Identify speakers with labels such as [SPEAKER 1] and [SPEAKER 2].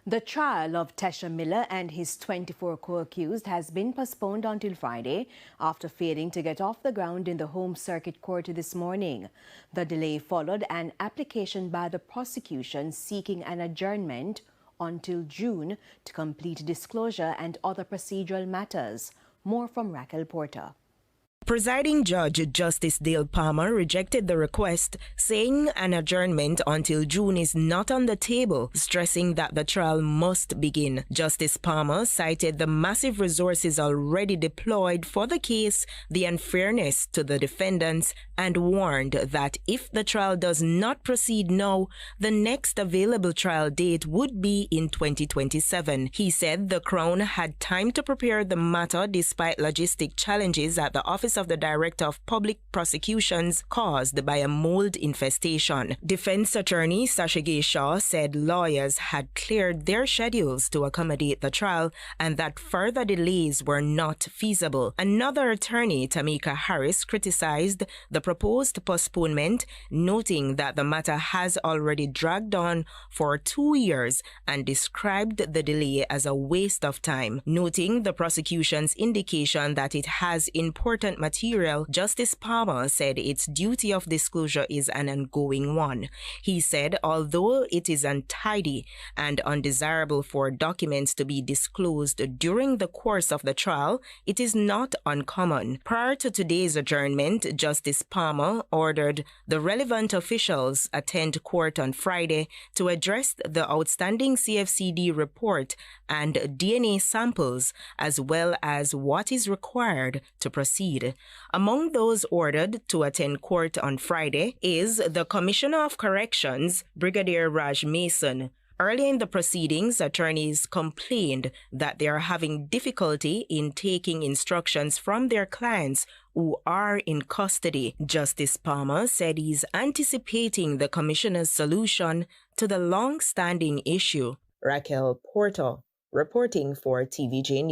[SPEAKER 1] The trial of Tesha Miller and his 24 co-accused has been postponed until Friday after failing to get off the ground in the Home Circuit Court this morning. The delay followed an application by the prosecution seeking an adjournment until June to complete disclosure and other procedural matters. More from Raquel Porter.
[SPEAKER 2] Presiding Judge Justice Dale Palmer rejected the request, saying an adjournment until June is not on the table, stressing that the trial must begin. Justice Palmer cited the massive resources already deployed for the case, the unfairness to the defendants, and warned that if the trial does not proceed now, the next available trial date would be in 2027. He said the Crown had time to prepare the matter despite logistic challenges at the Office of the Director of Public Prosecutions caused by a mold infestation. Defense attorney Sasha Shaw said lawyers had cleared their schedules to accommodate the trial and that further delays were not feasible. Another attorney, Tamika Harris, criticized the proposed postponement, noting that the matter has already dragged on for 2 years and described the delay as a waste of time. Noting the prosecution's indication that it has important material, Justice Palmer said its duty of disclosure is an ongoing one. He said although it is untidy and undesirable for documents to be disclosed during the course of the trial, it is not uncommon. Prior to today's adjournment, Justice Palmer ordered the relevant officials attend court on Friday to address the outstanding CFCD report and DNA samples, as well as what is required to proceed. Among those ordered to attend court on Friday is the Commissioner of Corrections, Brigadier Raj Mason. Early in the proceedings, attorneys complained that they are having difficulty in taking instructions from their clients who are in custody. Justice Palmer said he's anticipating the commissioner's solution to the long-standing issue. Raquel Porter, reporting for TVJ News.